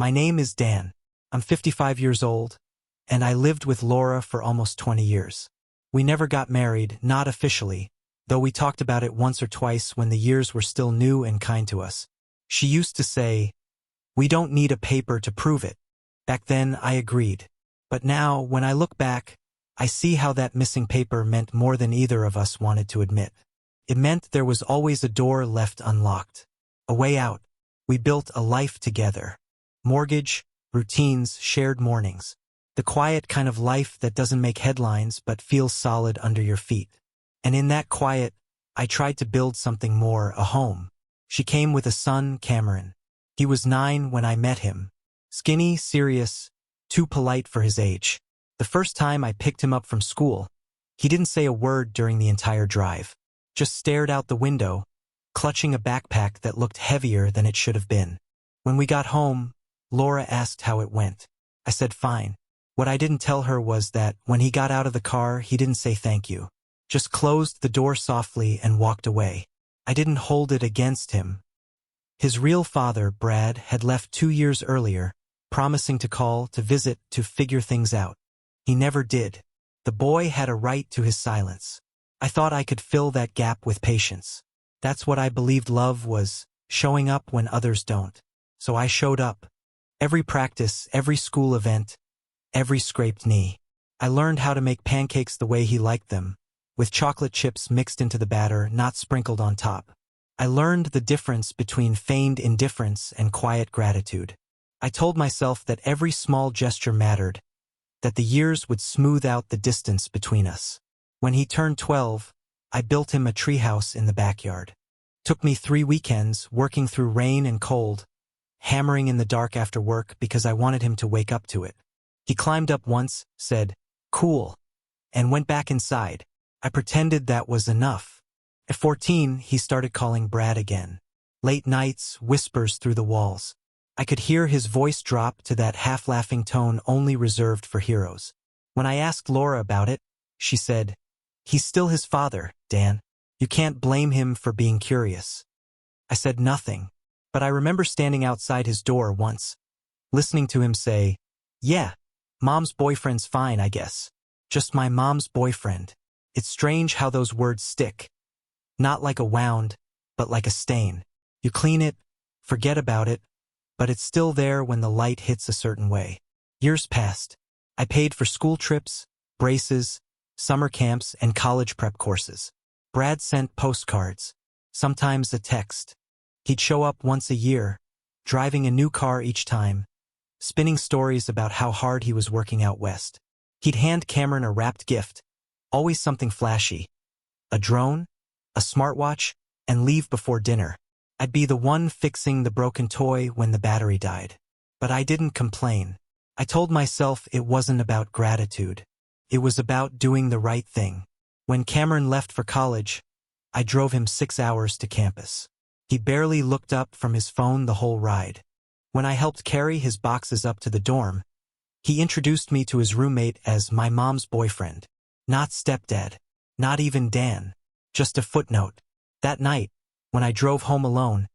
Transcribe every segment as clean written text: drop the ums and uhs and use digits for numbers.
My name is Dan. I'm 55 years old, and I lived with Laura for almost 20 years. We never got married, not officially, though we talked about it once or twice when the years were still new and kind to us. She used to say, "We don't need a paper to prove it." Back then, I agreed. But now, when I look back, I see how that missing paper meant more than either of us wanted to admit. It meant there was always a door left unlocked. A way out. We built a life together. Mortgage, routines, shared mornings. The quiet kind of life that doesn't make headlines but feels solid under your feet. And in that quiet, I tried to build something more, a home. She came with a son, Cameron. He was 9 when I met him. Skinny, serious, too polite for his age. The first time I picked him up from school, he didn't say a word during the entire drive. Just stared out the window, clutching a backpack that looked heavier than it should have been. When we got home, Laura asked how it went. I said fine. What I didn't tell her was that when he got out of the car, he didn't say thank you. Just closed the door softly and walked away. I didn't hold it against him. His real father, Brad, had left 2 years earlier, promising to call, to visit, to figure things out. He never did. The boy had a right to his silence. I thought I could fill that gap with patience. That's what I believed love was, showing up when others don't. So I showed up. Every practice, every school event, every scraped knee. I learned how to make pancakes the way he liked them, with chocolate chips mixed into the batter, not sprinkled on top. I learned the difference between feigned indifference and quiet gratitude. I told myself that every small gesture mattered, that the years would smooth out the distance between us. When he turned 12, I built him a treehouse in the backyard. Took me 3 weekends, working through rain and cold, hammering in the dark after work because I wanted him to wake up to it. He climbed up once, said, "Cool," and went back inside. I pretended that was enough. At 14, he started calling Brad again. Late nights, whispers through the walls. I could hear his voice drop to that half-laughing tone only reserved for heroes. When I asked Laura about it, she said, "He's still his father, Dan. You can't blame him for being curious." I said nothing, but I remember standing outside his door once, listening to him say, "Yeah, Mom's boyfriend's fine, I guess. Just my mom's boyfriend." It's strange how those words stick. Not like a wound, but like a stain. You clean it, forget about it, but it's still there when the light hits a certain way. Years passed. I paid for school trips, braces, summer camps, and college prep courses. Brad sent postcards, sometimes a text. He'd show up once a year, driving a new car each time, spinning stories about how hard he was working out west. He'd hand Cameron a wrapped gift, always something flashy. A drone, a smartwatch, and leave before dinner. I'd be the one fixing the broken toy when the battery died. But I didn't complain. I told myself it wasn't about gratitude. It was about doing the right thing. When Cameron left for college, I drove him 6 hours to campus. He barely looked up from his phone the whole ride. When I helped carry his boxes up to the dorm, he introduced me to his roommate as my mom's boyfriend. Not stepdad. Not even Dan. Just a footnote. That night, when I drove home alone,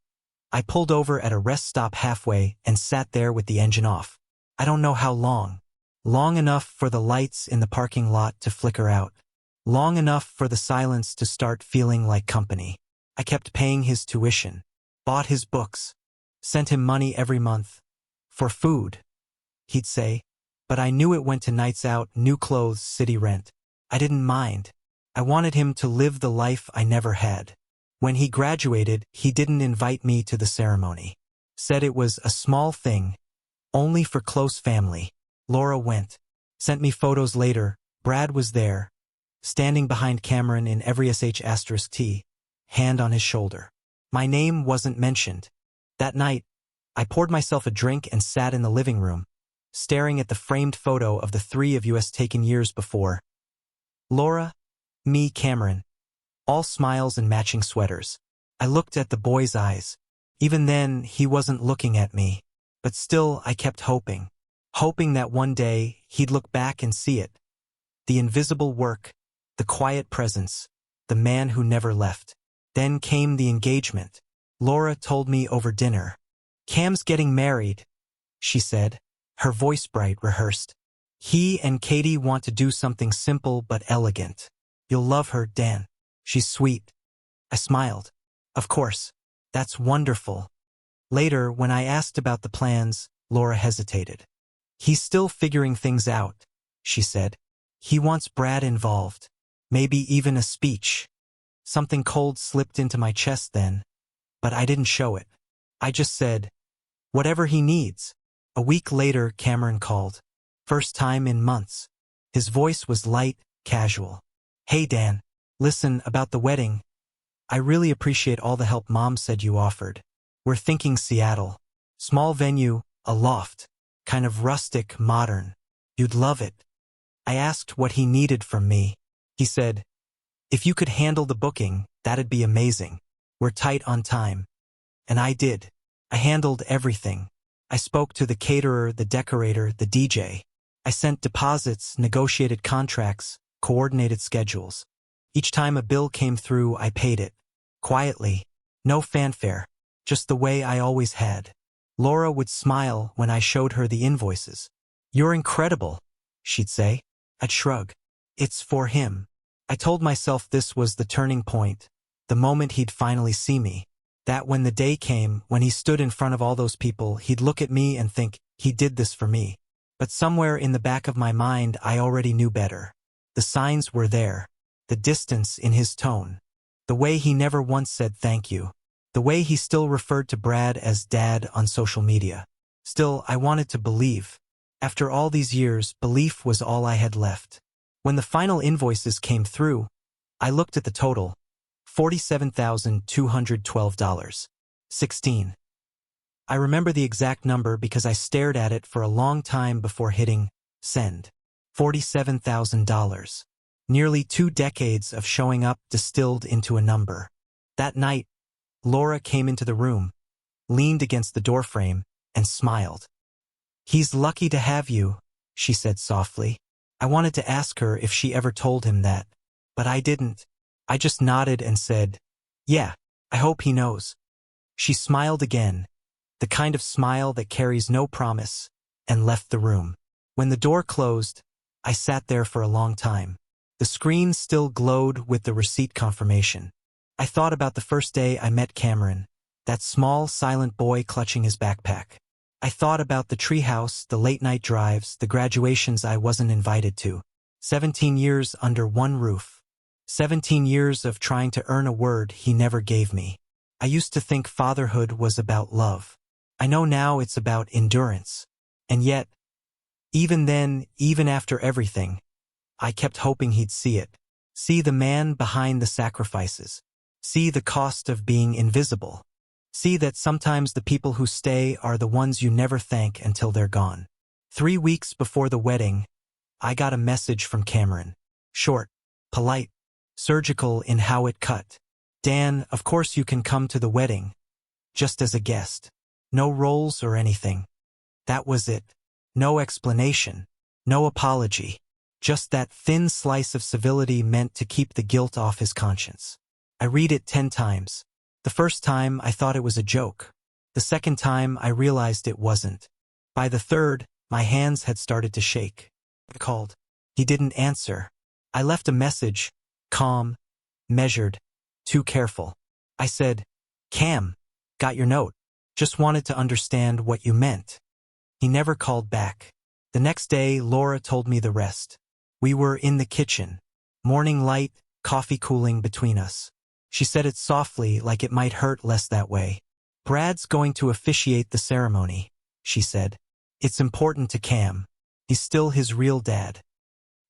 I pulled over at a rest stop halfway and sat there with the engine off. I don't know how long. Long enough for the lights in the parking lot to flicker out. Long enough for the silence to start feeling like company. I kept paying his tuition, bought his books, sent him money every month. For food, he'd say, but I knew it went to nights out, new clothes, city rent. I didn't mind. I wanted him to live the life I never had. When he graduated, he didn't invite me to the ceremony. Said it was a small thing, only for close family. Laura went. Sent me photos later. Brad was there, standing behind Cameron in every sh*T, hand on his shoulder. My name wasn't mentioned. That night, I poured myself a drink and sat in the living room, staring at the framed photo of the 3 of us taken years before. Laura, me, Cameron. All smiles and matching sweaters. I looked at the boy's eyes. Even then, he wasn't looking at me. But still, I kept hoping. Hoping that one day, he'd look back and see it. The invisible work, the quiet presence, the man who never left. Then came the engagement. Laura told me over dinner. "Cam's getting married," she said, her voice bright, rehearsed. He and Katie want to do something simple but elegant. You'll love her, Dan. She's sweet. I smiled. Of course. That's wonderful. Later, when I asked about the plans, Laura hesitated. He's still figuring things out, she said. He wants Brad involved. Maybe even a speech. Something cold slipped into my chest then, but I didn't show it. I just said, whatever he needs. A week later, Cameron called. First time in months. His voice was light, casual. Hey Dan, listen, about the wedding. I really appreciate all the help Mom said you offered. We're thinking Seattle. Small venue, a loft. Kind of rustic, modern. You'd love it. I asked what he needed from me. He said, if you could handle the booking, that'd be amazing. We're tight on time. And I did. I handled everything. I spoke to the caterer, the decorator, the DJ. I sent deposits, negotiated contracts, coordinated schedules. Each time a bill came through, I paid it. Quietly. No fanfare. Just the way I always had. Laura would smile when I showed her the invoices. You're incredible, she'd say. I'd shrug. It's for him. I told myself this was the turning point, the moment he'd finally see me. That when the day came, when he stood in front of all those people, he'd look at me and think, he did this for me. But somewhere in the back of my mind, I already knew better. The signs were there. The distance in his tone. The way he never once said thank you. The way he still referred to Brad as Dad on social media. Still, I wanted to believe. After all these years, belief was all I had left. When the final invoices came through, I looked at the total. $47,212.16. I remember the exact number because I stared at it for a long time before hitting send. $47,000. Nearly 2 decades of showing up distilled into a number. That night, Laura came into the room, leaned against the doorframe, and smiled. He's lucky to have you, she said softly. I wanted to ask her if she ever told him that, but I didn't. I just nodded and said, yeah, I hope he knows. She smiled again, the kind of smile that carries no promise, and left the room. When the door closed, I sat there for a long time. The screen still glowed with the receipt confirmation. I thought about the first day I met Cameron, that small, silent boy clutching his backpack. I thought about the treehouse, the late-night drives, the graduations I wasn't invited to. 17 years under one roof. 17 years of trying to earn a word he never gave me. I used to think fatherhood was about love. I know now it's about endurance. And yet, even then, even after everything, I kept hoping he'd see it. See the man behind the sacrifices. See the cost of being invisible. See that sometimes the people who stay are the ones you never thank until they're gone. 3 weeks before the wedding, I got a message from Cameron. Short, polite, surgical in how it cut. Dan, of course you can come to the wedding. Just as a guest. No roles or anything. That was it. No explanation. No apology. Just that thin slice of civility meant to keep the guilt off his conscience. I read it 10 times. The first time I thought it was a joke. The second time I realized it wasn't. By the third, my hands had started to shake. I called. He didn't answer. I left a message, calm, measured, too careful. I said, Cam, got your note. Just wanted to understand what you meant. He never called back. The next day, Laura told me the rest. We were in the kitchen. Morning light, coffee cooling between us. She said it softly, like it might hurt less that way. Brad's going to officiate the ceremony, she said. It's important to Cam. He's still his real dad.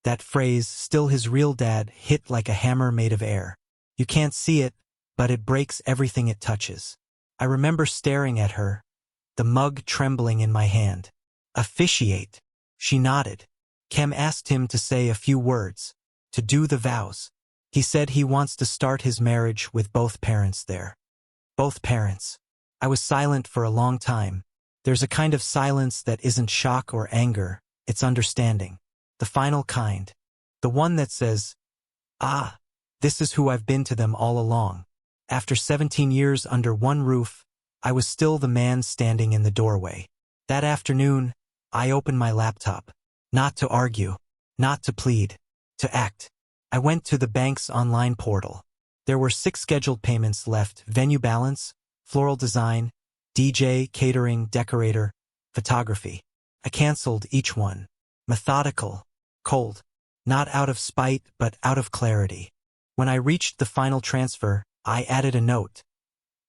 That phrase, still his real dad, hit like a hammer made of air. You can't see it, but it breaks everything it touches. I remember staring at her, the mug trembling in my hand. Officiate. She nodded. Cam asked him to say a few words, to do the vows. He said he wants to start his marriage with both parents there. Both parents. I was silent for a long time. There's a kind of silence that isn't shock or anger, it's understanding. The final kind. The one that says, ah, this is who I've been to them all along. After 17 years under one roof, I was still the man standing in the doorway. That afternoon, I opened my laptop. Not to argue, not to plead, to act. I went to the bank's online portal. There were 6 scheduled payments left: venue balance, floral design, DJ, catering, decorator, photography. I canceled each one. Methodical, cold. Not out of spite, but out of clarity. When I reached the final transfer, I added a note.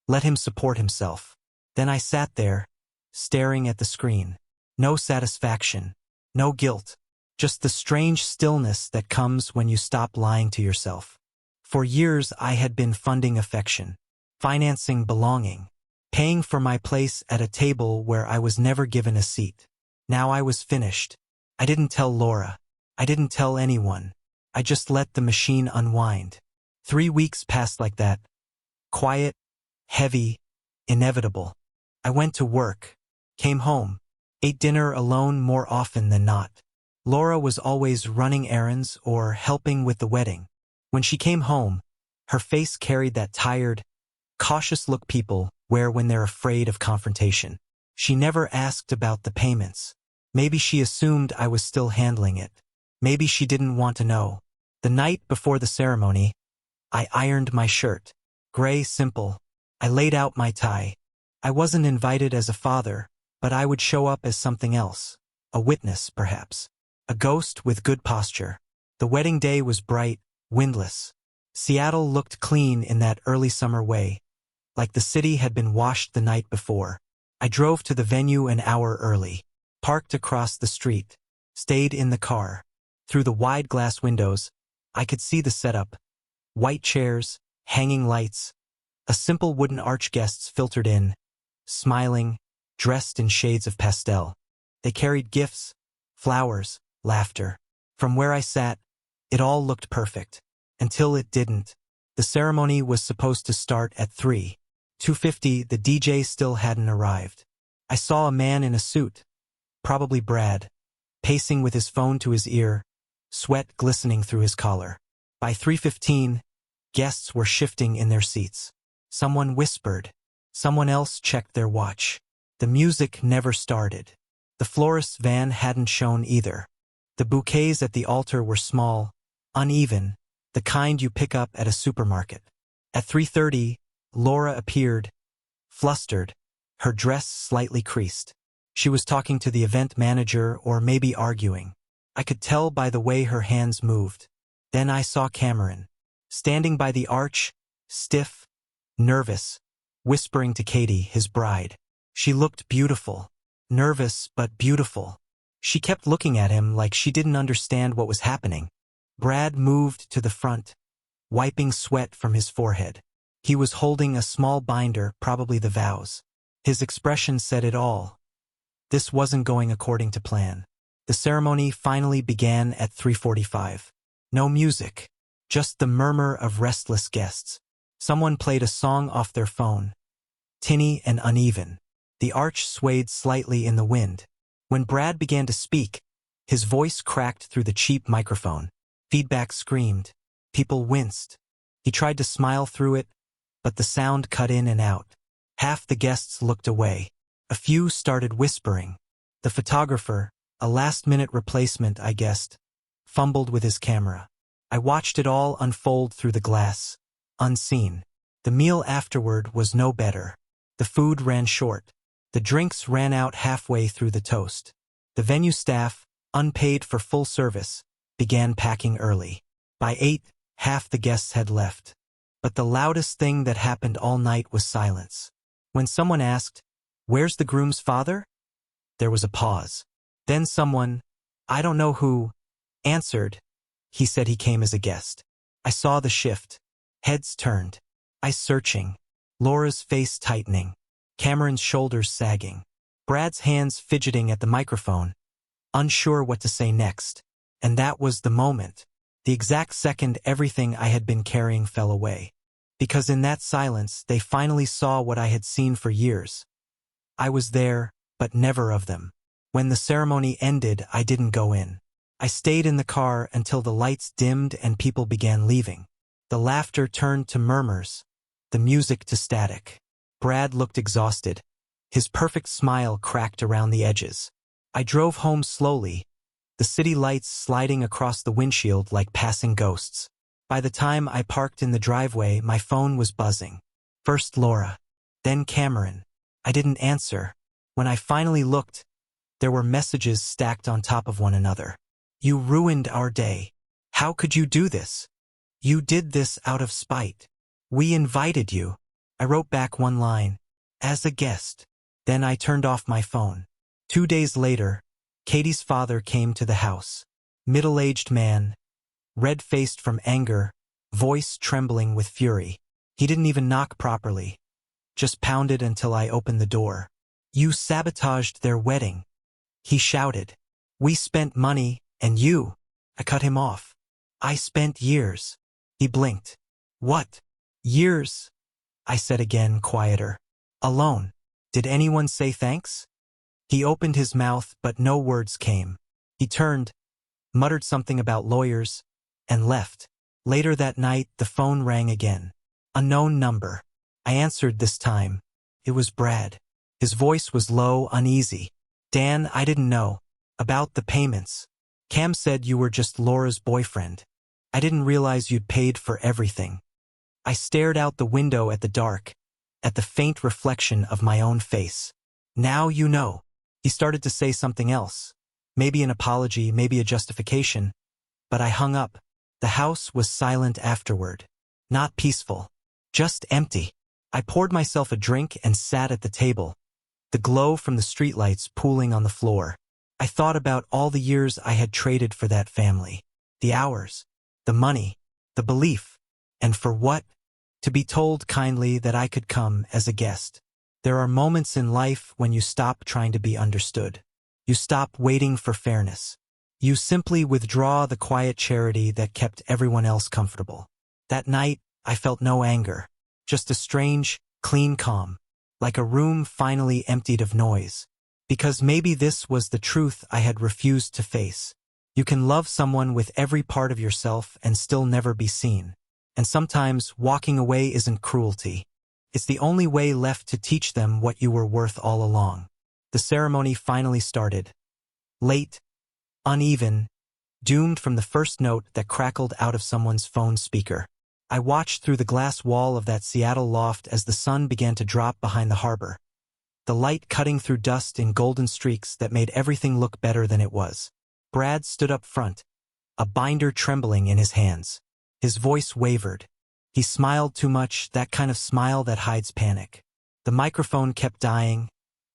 Let him support himself. Then I sat there, staring at the screen. No satisfaction, no guilt, just the strange stillness that comes when you stop lying to yourself. For years I had been funding affection, financing belonging, paying for my place at a table where I was never given a seat. Now I was finished. I didn't tell Laura. I didn't tell anyone. I just let the machine unwind. 3 weeks passed like that. Quiet, heavy, inevitable. I went to work, came home, ate dinner alone more often than not. Laura was always running errands or helping with the wedding. When she came home, her face carried that tired, cautious look people wear when they're afraid of confrontation. She never asked about the payments. Maybe she assumed I was still handling it. Maybe she didn't want to know. The night before the ceremony, I ironed my shirt. Gray, simple. I laid out my tie. I wasn't invited as a father, but I would show up as something else. A witness, perhaps. A ghost with good posture. The wedding day was bright, windless. Seattle looked clean in that early summer way, like the city had been washed the night before. I drove to the venue an hour early, parked across the street, stayed in the car. Through the wide glass windows, I could see the setup. White chairs, hanging lights. A simple wooden arch. Guests filtered in, smiling, dressed in shades of pastel. They carried gifts, flowers, laughter. From where I sat, it all looked perfect. Until it didn't. The ceremony was supposed to start at 3:50. The DJ still hadn't arrived. I saw a man in a suit, probably Brad, pacing with his phone to his ear, sweat glistening through his collar. By 3:15, guests were shifting in their seats. Someone whispered. Someone else checked their watch. The music never started. The florist's van hadn't shown either. The bouquets at the altar were small, uneven, the kind you pick up at a supermarket. At 3:30, Laura appeared, flustered, her dress slightly creased. She was talking to the event manager or maybe arguing. I could tell by the way her hands moved. Then I saw Cameron, standing by the arch, stiff, nervous, whispering to Katie, his bride. She looked beautiful, nervous but beautiful. She kept looking at him like she didn't understand what was happening. Brad moved to the front, wiping sweat from his forehead. He was holding a small binder, probably the vows. His expression said it all. This wasn't going according to plan. The ceremony finally began at 3:45. No music, just the murmur of restless guests. Someone played a song off their phone, tinny and uneven. The arch swayed slightly in the wind. When Brad began to speak, his voice cracked through the cheap microphone. Feedback screamed. People winced. He tried to smile through it, but the sound cut in and out. Half the guests looked away. A few started whispering. The photographer, a last-minute replacement, I guessed, fumbled with his camera. I watched it all unfold through the glass, unseen. The meal afterward was no better. The food ran short. The drinks ran out halfway through the toast. The venue staff, unpaid for full service, began packing early. By 8, half the guests had left. But the loudest thing that happened all night was silence. When someone asked, "Where's the groom's father?" There was a pause. Then someone, I don't know who, answered. He said he came as a guest. I saw the shift. Heads turned. Eyes searching. Laura's face tightening. Cameron's shoulders sagging. Brad's hands fidgeting at the microphone, unsure what to say next. And that was the moment. The exact second everything I had been carrying fell away. Because in that silence, they finally saw what I had seen for years. I was there, but never of them. When the ceremony ended, I didn't go in. I stayed in the car until the lights dimmed and people began leaving. The laughter turned to murmurs, the music to static. Brad looked exhausted, His perfect smile cracked around the edges. I drove home slowly, the city lights sliding across the windshield like passing ghosts. By the time I parked in the driveway, my phone was buzzing. First Laura, then Cameron. I didn't answer. When I finally looked, there were messages stacked on top of one another. You ruined our day. How could you do this? You did this out of spite. We invited you. I wrote back one line. As a guest. Then I turned off my phone. 2 days later, Katie's father came to the house. Middle-aged man, red-faced from anger, voice trembling with fury. He didn't even knock properly. Just pounded until I opened the door. You sabotaged their wedding. He shouted. We spent money, and you. I cut him off. I spent years. He blinked. What? Years? I said again, quieter. Alone. Did anyone say thanks? He opened his mouth, but no words came. He turned, muttered something about lawyers, and left. Later that night, the phone rang again. Unknown number. I answered this time. It was Brad. His voice was low, uneasy. Dan, I didn't know. About the payments. Cam said you were just Laura's boyfriend. I didn't realize you'd paid for everything. I stared out the window at the dark, at the faint reflection of my own face. Now you know. He started to say something else. Maybe an apology, maybe a justification. But I hung up. The house was silent afterward. Not peaceful. Just empty. I poured myself a drink and sat at the table, the glow from the streetlights pooling on the floor. I thought about all the years I had traded for that family. The hours, the money, the belief. And for what? To be told kindly that I could come as a guest. There are moments in life when you stop trying to be understood. You stop waiting for fairness. You simply withdraw the quiet charity that kept everyone else comfortable. That night, I felt no anger. Just a strange, clean calm. Like a room finally emptied of noise. Because maybe this was the truth I had refused to face. You can love someone with every part of yourself and still never be seen. And sometimes walking away isn't cruelty. It's the only way left to teach them what you were worth all along. The ceremony finally started. Late, uneven, doomed from the first note that crackled out of someone's phone speaker. I watched through the glass wall of that Seattle loft as the sun began to drop behind the harbor. The light cutting through dust in golden streaks that made everything look better than it was. Brad stood up front, a binder trembling in his hands. His voice wavered. He smiled too much, that kind of smile that hides panic. The microphone kept dying,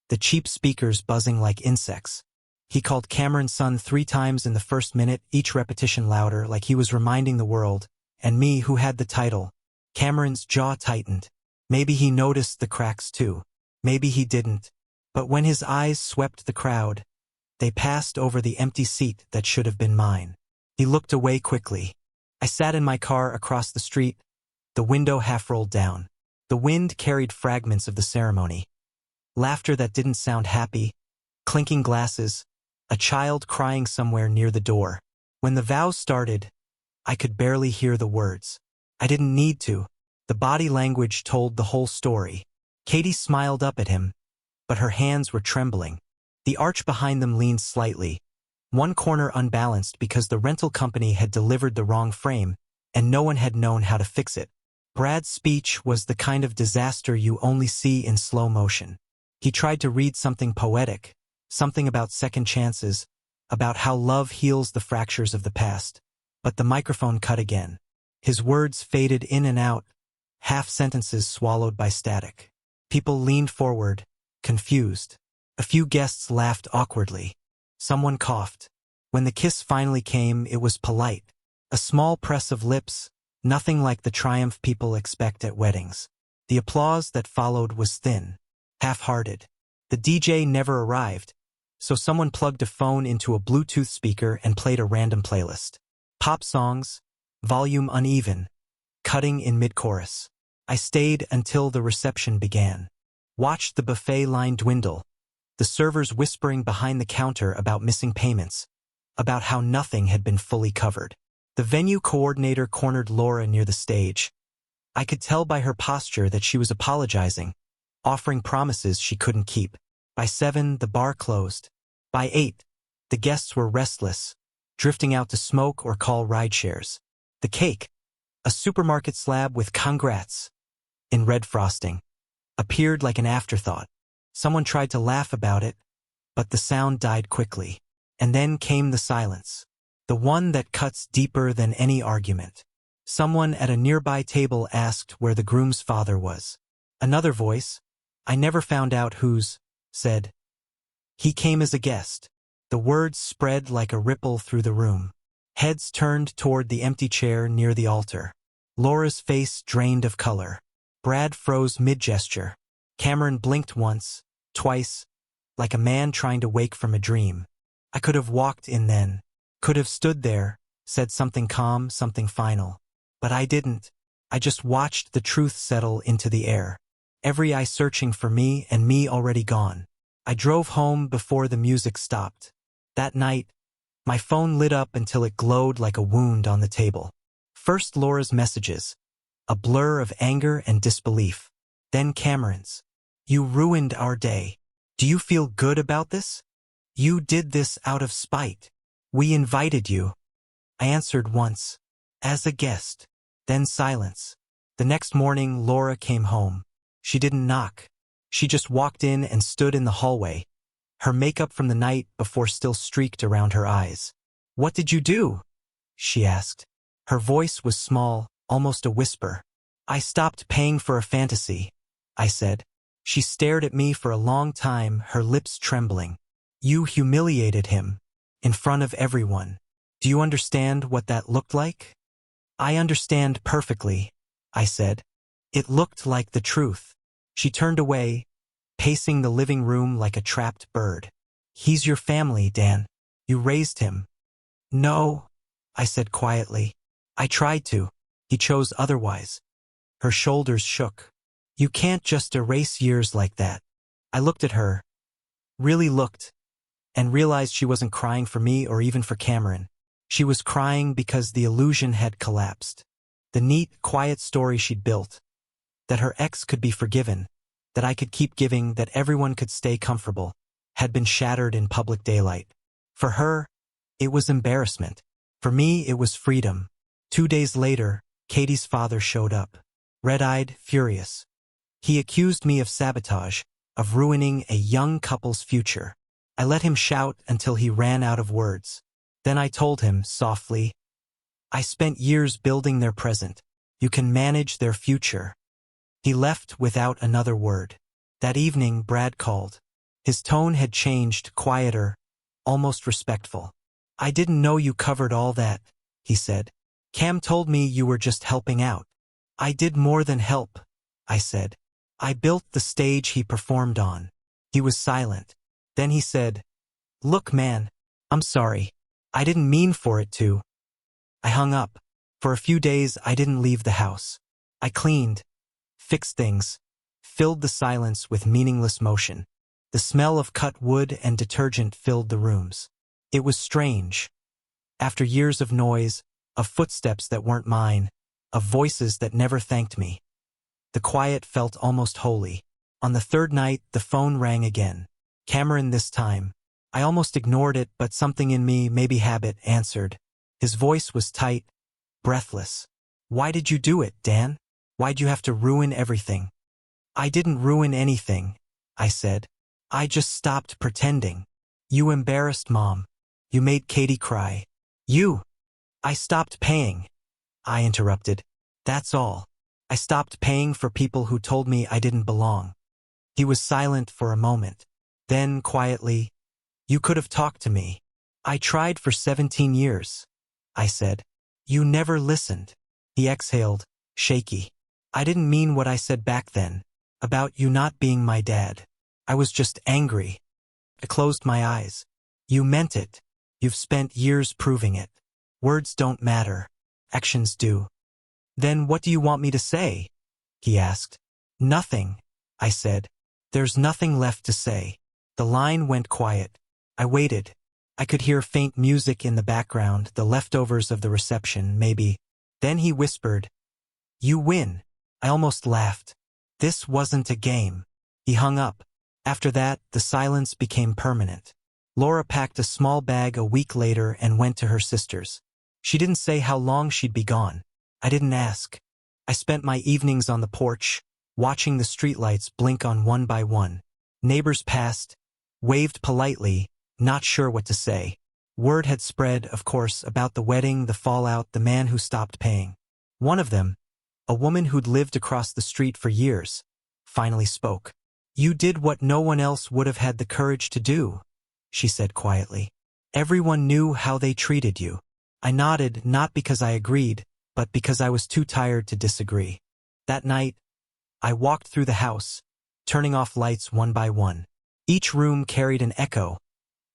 the cheap speakers buzzing like insects. He called Cameron's son 3 times in the first minute, each repetition louder, like he was reminding the world, and me who had the title. Cameron's jaw tightened. Maybe he noticed the cracks too. Maybe he didn't. But when his eyes swept the crowd, they passed over the empty seat that should have been mine. He looked away quickly. I sat in my car across the street, the window half rolled down. The wind carried fragments of the ceremony. Laughter that didn't sound happy, clinking glasses, a child crying somewhere near the door. When the vows started, I could barely hear the words. I didn't need to. The body language told the whole story. Katie smiled up at him, but her hands were trembling. The arch behind them leaned slightly, one corner unbalanced because the rental company had delivered the wrong frame, and no one had known how to fix it. Brad's speech was the kind of disaster you only see in slow motion. He tried to read something poetic, something about second chances, about how love heals the fractures of the past. But the microphone cut again. His words faded in and out, half sentences swallowed by static. People leaned forward, confused. A few guests laughed awkwardly. Someone coughed. When the kiss finally came, it was polite. A small press of lips, nothing like the triumph people expect at weddings. The applause that followed was thin, half-hearted. The DJ never arrived, so someone plugged a phone into a Bluetooth speaker and played a random playlist. Pop songs, volume uneven, cutting in mid-chorus. I stayed until the reception began. Watched the buffet line dwindle, the servers whispering behind the counter about missing payments, about how nothing had been fully covered. The venue coordinator cornered Laura near the stage. I could tell by her posture that she was apologizing, offering promises she couldn't keep. By 7, the bar closed. By 8, the guests were restless, drifting out to smoke or call rideshares. The cake, a supermarket slab with "congrats" in red frosting, appeared like an afterthought. Someone tried to laugh about it, but the sound died quickly. And then came the silence, the one that cuts deeper than any argument. Someone at a nearby table asked where the groom's father was. Another voice, I never found out whose, said, he came as a guest. The words spread like a ripple through the room. Heads turned toward the empty chair near the altar. Laura's face drained of color. Brad froze mid-gesture. Cameron blinked once, twice, like a man trying to wake from a dream. I could have walked in then, could have stood there, said something calm, something final. But I didn't. I just watched the truth settle into the air. Every eye searching for me and me already gone. I drove home before the music stopped. That night, my phone lit up until it glowed like a wound on the table. First Laura's messages, a blur of anger and disbelief. Then Cameron's. You ruined our day. Do you feel good about this? You did this out of spite. We invited you. I answered once, as a guest. Then silence. The next morning, Laura came home. She didn't knock. She just walked in and stood in the hallway. Her makeup from the night before still streaked around her eyes. What did you do? She asked. Her voice was small, almost a whisper. I stopped paying for a fantasy, I said. She stared at me for a long time, her lips trembling. You humiliated him. In front of everyone. Do you understand what that looked like? I understand perfectly, I said. It looked like the truth. She turned away, pacing the living room like a trapped bird. He's your family, Dan. You raised him. No, I said quietly. I tried to. He chose otherwise. Her shoulders shook. You can't just erase years like that. I looked at her, really looked, and realized she wasn't crying for me or even for Cameron. She was crying because the illusion had collapsed. The neat, quiet story she'd built, that her ex could be forgiven, that I could keep giving, that everyone could stay comfortable, had been shattered in public daylight. For her, it was embarrassment. For me, it was freedom. 2 days later, Katie's father showed up, red-eyed, furious. He accused me of sabotage, of ruining a young couple's future. I let him shout until he ran out of words. Then I told him, softly, I spent years building their present. You can manage their future. He left without another word. That evening, Brad called. His tone had changed, quieter, almost respectful. I didn't know you covered all that, he said. Cam told me you were just helping out. I did more than help, I said. I built the stage he performed on. He was silent. Then he said, Look, man, I'm sorry. I didn't mean for it to. I hung up. For a few days, I didn't leave the house. I cleaned, fixed things, filled the silence with meaningless motion. The smell of cut wood and detergent filled the rooms. It was strange. After years of noise, of footsteps that weren't mine, of voices that never thanked me, the quiet felt almost holy. On the third night, the phone rang again. Cameron this time. I almost ignored it, but something in me, maybe habit, answered. His voice was tight, breathless. Why did you do it, Dan? Why'd you have to ruin everything? I didn't ruin anything, I said. I just stopped pretending. You embarrassed Mom. You made Katie cry. I stopped paying. I interrupted. That's all. I stopped paying for people who told me I didn't belong. He was silent for a moment. Then, quietly, You could have talked to me. I tried for 17 years, I said. You never listened. He exhaled, shaky. I didn't mean what I said back then, about you not being my dad. I was just angry. I closed my eyes. You meant it. You've spent years proving it. Words don't matter. Actions do. Then what do you want me to say? He asked. Nothing, I said. There's nothing left to say. The line went quiet. I waited. I could hear faint music in the background, the leftovers of the reception, maybe. Then he whispered, You win. I almost laughed. This wasn't a game. He hung up. After that, the silence became permanent. Laura packed a small bag a week later and went to her sister's. She didn't say how long she'd be gone. I didn't ask. I spent my evenings on the porch, watching the streetlights blink on one by one. Neighbors passed, waved politely, not sure what to say. Word had spread, of course, about the wedding, the fallout, the man who stopped paying. One of them, a woman who'd lived across the street for years, finally spoke. "You did what no one else would have had the courage to do," she said quietly. "Everyone knew how they treated you." I nodded, not because I agreed, but because I was too tired to disagree. That night, I walked through the house, turning off lights one by one. Each room carried an echo,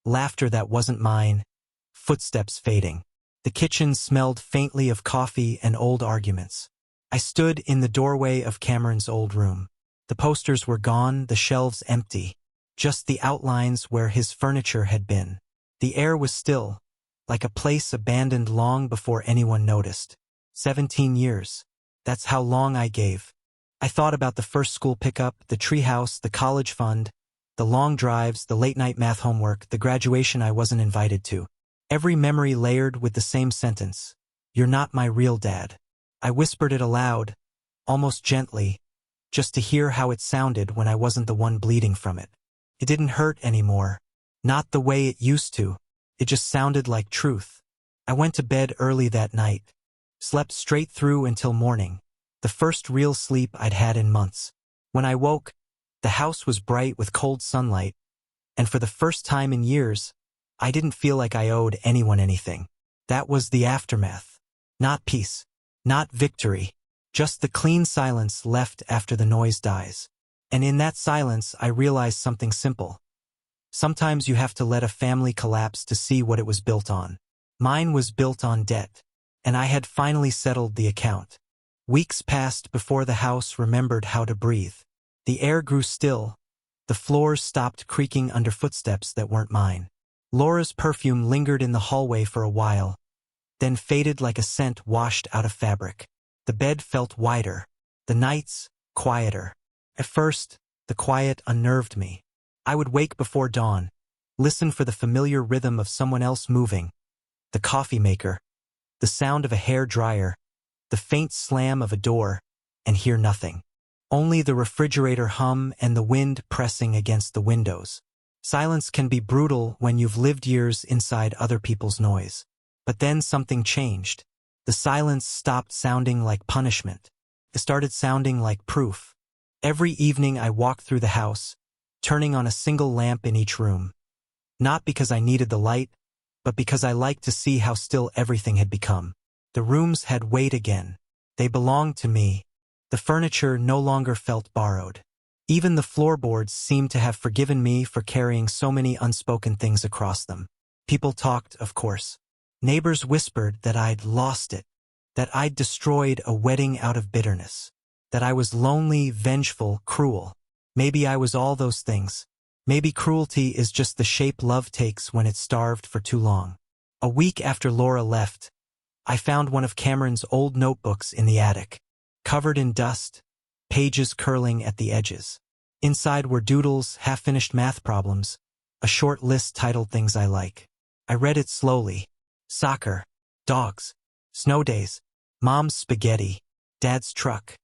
laughter that wasn't mine, footsteps fading. The kitchen smelled faintly of coffee and old arguments. I stood in the doorway of Cameron's old room. The posters were gone, the shelves empty, just the outlines where his furniture had been. The air was still, like a place abandoned long before anyone noticed. 17 years. That's how long I gave. I thought about the first school pickup, the treehouse, the college fund, the long drives, the late-night math homework, the graduation I wasn't invited to. Every memory layered with the same sentence. "You're not my real dad." I whispered it aloud, almost gently, just to hear how it sounded when I wasn't the one bleeding from it. It didn't hurt anymore. Not the way it used to. It just sounded like truth. I went to bed early that night. Slept straight through until morning. The first real sleep I'd had in months. When I woke, the house was bright with cold sunlight, and for the first time in years, I didn't feel like I owed anyone anything. That was the aftermath. Not peace. Not victory. Just the clean silence left after the noise dies. And in that silence, I realized something simple. Sometimes you have to let a family collapse to see what it was built on. Mine was built on debt, and I had finally settled the account. Weeks passed before the house remembered how to breathe. The air grew still. The floors stopped creaking under footsteps that weren't mine. Laura's perfume lingered in the hallway for a while, then faded like a scent washed out of fabric. The bed felt wider. The nights, quieter. At first, the quiet unnerved me. I would wake before dawn, listen for the familiar rhythm of someone else moving, the coffee maker, the sound of a hair dryer, the faint slam of a door, and hear nothing. Only the refrigerator hum and the wind pressing against the windows. Silence can be brutal when you've lived years inside other people's noise. But then something changed. The silence stopped sounding like punishment. It started sounding like proof. Every evening I walked through the house, turning on a single lamp in each room. Not because I needed the light, but because I liked to see how still everything had become. The rooms had weight again. They belonged to me. The furniture no longer felt borrowed. Even the floorboards seemed to have forgiven me for carrying so many unspoken things across them. People talked, of course. Neighbors whispered that I'd lost it, that I'd destroyed a wedding out of bitterness, that I was lonely, vengeful, cruel. Maybe I was all those things. Maybe cruelty is just the shape love takes when it's starved for too long. A week after Laura left, I found one of Cameron's old notebooks in the attic, covered in dust, pages curling at the edges. Inside were doodles, half-finished math problems, a short list titled things I like. I read it slowly. Soccer, dogs, snow days, mom's spaghetti, dad's truck.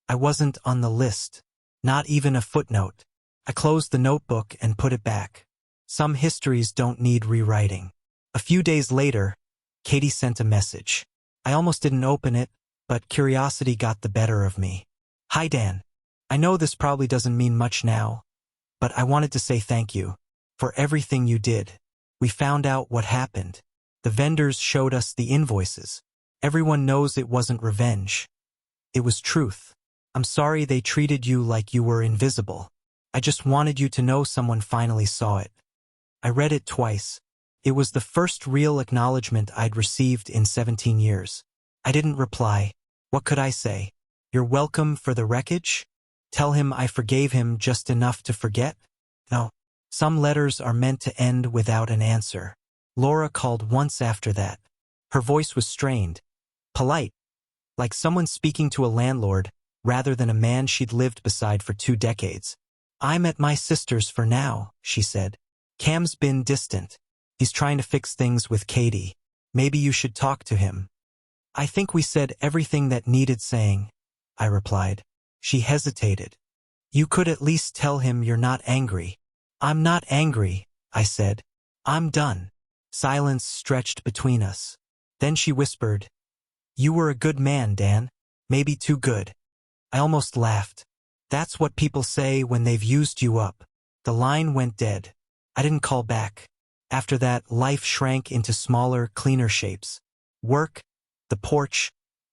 I wasn't on the list, not even a footnote. I closed the notebook and put it back. Some histories don't need rewriting. A few days later, Katie sent a message. I almost didn't open it, but curiosity got the better of me. "Hi Dan. I know this probably doesn't mean much now, but I wanted to say thank you for everything you did. We found out what happened. The vendors showed us the invoices. Everyone knows it wasn't revenge. It was truth. I'm sorry they treated you like you were invisible. I just wanted you to know someone finally saw it." I read it twice. It was the first real acknowledgement I'd received in 17 years. I didn't reply. What could I say? "You're welcome for the wreckage?" Tell him I forgave him just enough to forget? No. Some letters are meant to end without an answer. Laura called once after that. Her voice was strained, polite, like someone speaking to a landlord rather than a man she'd lived beside for 2 decades. I'm at my sister's for now, she said. Cam's been distant. He's trying to fix things with Katie. Maybe you should talk to him. I think we said everything that needed saying, I replied. She hesitated. You could at least tell him you're not angry. I'm not angry, I said. I'm done. Silence stretched between us. Then she whispered, You were a good man, Dan. Maybe too good. I almost laughed. That's what people say when they've used you up. The line went dead. I didn't call back. After that, life shrank into smaller, cleaner shapes. Work, the porch,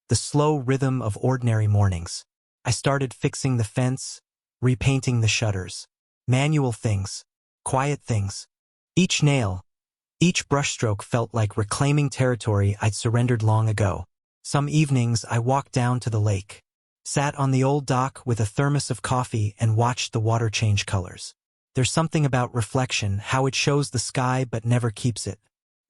the slow rhythm of ordinary mornings. I started fixing the fence, repainting the shutters. Manual things, quiet things. Each nail, each brushstroke felt like reclaiming territory I'd surrendered long ago. Some evenings I walked down to the lake, sat on the old dock with a thermos of coffee and watched the water change colors. There's something about reflection, how it shows the sky but never keeps it.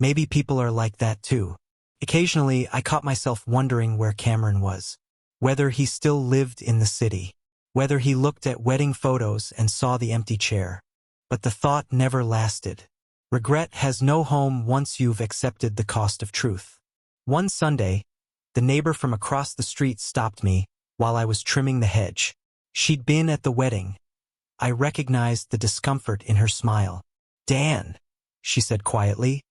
Maybe people are like that too. Occasionally, I caught myself wondering where Cameron was. Whether he still lived in the city. Whether he looked at wedding photos and saw the empty chair. But the thought never lasted. Regret has no home once you've accepted the cost of truth. One Sunday, the neighbor from across the street stopped me while I was trimming the hedge. She'd been at the wedding. I recognized the discomfort in her smile. Dan, she said quietly.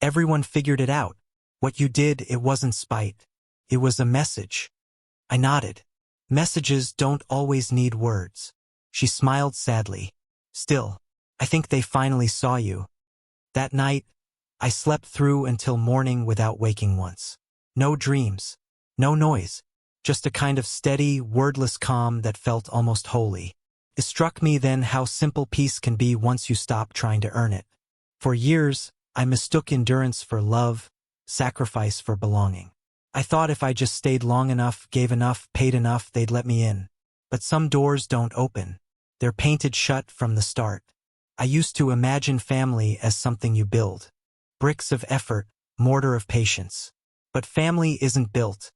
Everyone figured it out. What you did, it wasn't spite. It was a message. I nodded. Messages don't always need words. She smiled sadly. Still, I think they finally saw you. That night, I slept through until morning without waking once. No dreams. No noise. Just a kind of steady, wordless calm that felt almost holy. It struck me then how simple peace can be once you stop trying to earn it. For years, I mistook endurance for love, sacrifice for belonging. I thought if I just stayed long enough, gave enough, paid enough, they'd let me in. But some doors don't open. They're painted shut from the start. I used to imagine family as something you build. Bricks of effort, mortar of patience. But family isn't built.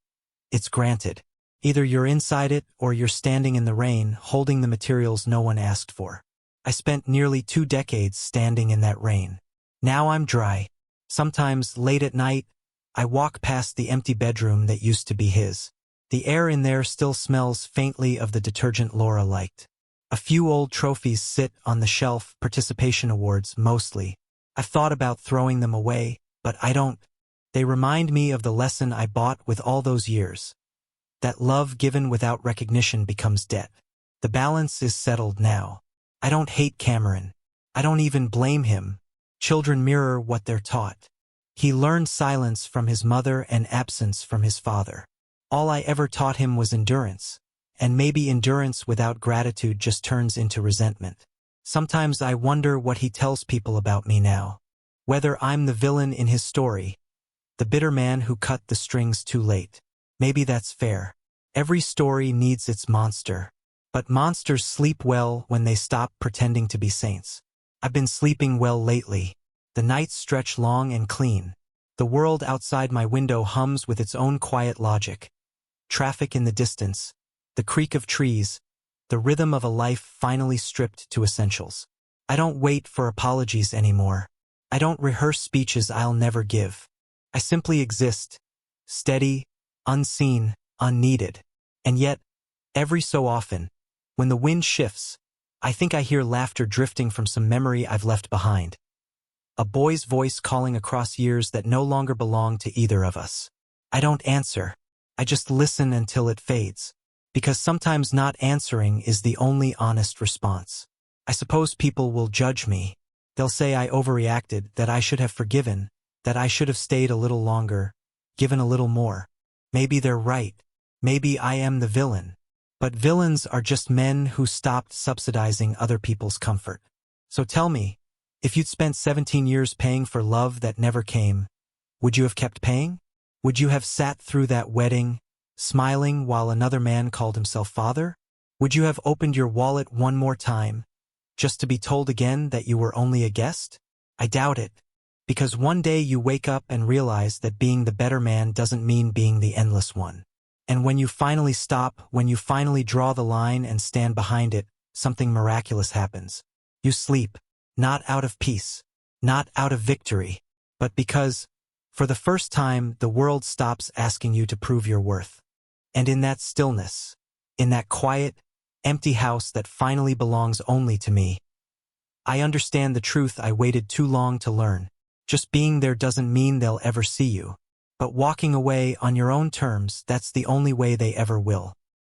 It's granted. Either you're inside it or you're standing in the rain, holding the materials no one asked for. I spent nearly 2 decades standing in that rain. Now I'm dry. Sometimes, late at night, I walk past the empty bedroom that used to be his. The air in there still smells faintly of the detergent Laura liked. A few old trophies sit on the shelf, participation awards mostly. I've thought about throwing them away, but I don't. They remind me of the lesson I bought with all those years. That love given without recognition becomes debt. The balance is settled now. I don't hate Cameron. I don't even blame him. Children mirror what they're taught. He learned silence from his mother and absence from his father. All I ever taught him was endurance. And maybe endurance without gratitude just turns into resentment. Sometimes I wonder what he tells people about me now. Whether I'm the villain in his story, the bitter man who cut the strings too late. Maybe that's fair. Every story needs its monster. But monsters sleep well when they stop pretending to be saints. I've been sleeping well lately. The nights stretch long and clean. The world outside my window hums with its own quiet logic. Traffic in the distance, the creak of trees, the rhythm of a life finally stripped to essentials. I don't wait for apologies anymore. I don't rehearse speeches I'll never give. I simply exist, steady, unseen, unneeded. And yet, every so often, when the wind shifts, I think I hear laughter drifting from some memory I've left behind. A boy's voice calling across years that no longer belong to either of us. I don't answer. I just listen until it fades. Because sometimes not answering is the only honest response. I suppose people will judge me. They'll say I overreacted, that I should have forgiven, that I should have stayed a little longer, given a little more. Maybe they're right. Maybe I am the villain. But villains are just men who stopped subsidizing other people's comfort. So tell me, if you'd spent 17 years paying for love that never came, would you have kept paying? Would you have sat through that wedding, smiling while another man called himself father? Would you have opened your wallet one more time, just to be told again that you were only a guest? I doubt it. Because one day you wake up and realize that being the better man doesn't mean being the endless one. And when you finally stop, when you finally draw the line and stand behind it, something miraculous happens. You sleep, not out of peace, not out of victory, but because, for the first time, the world stops asking you to prove your worth. And in that stillness, in that quiet, empty house that finally belongs only to me, I understand the truth I waited too long to learn. Just being there doesn't mean they'll ever see you. But walking away on your own terms, that's the only way they ever will.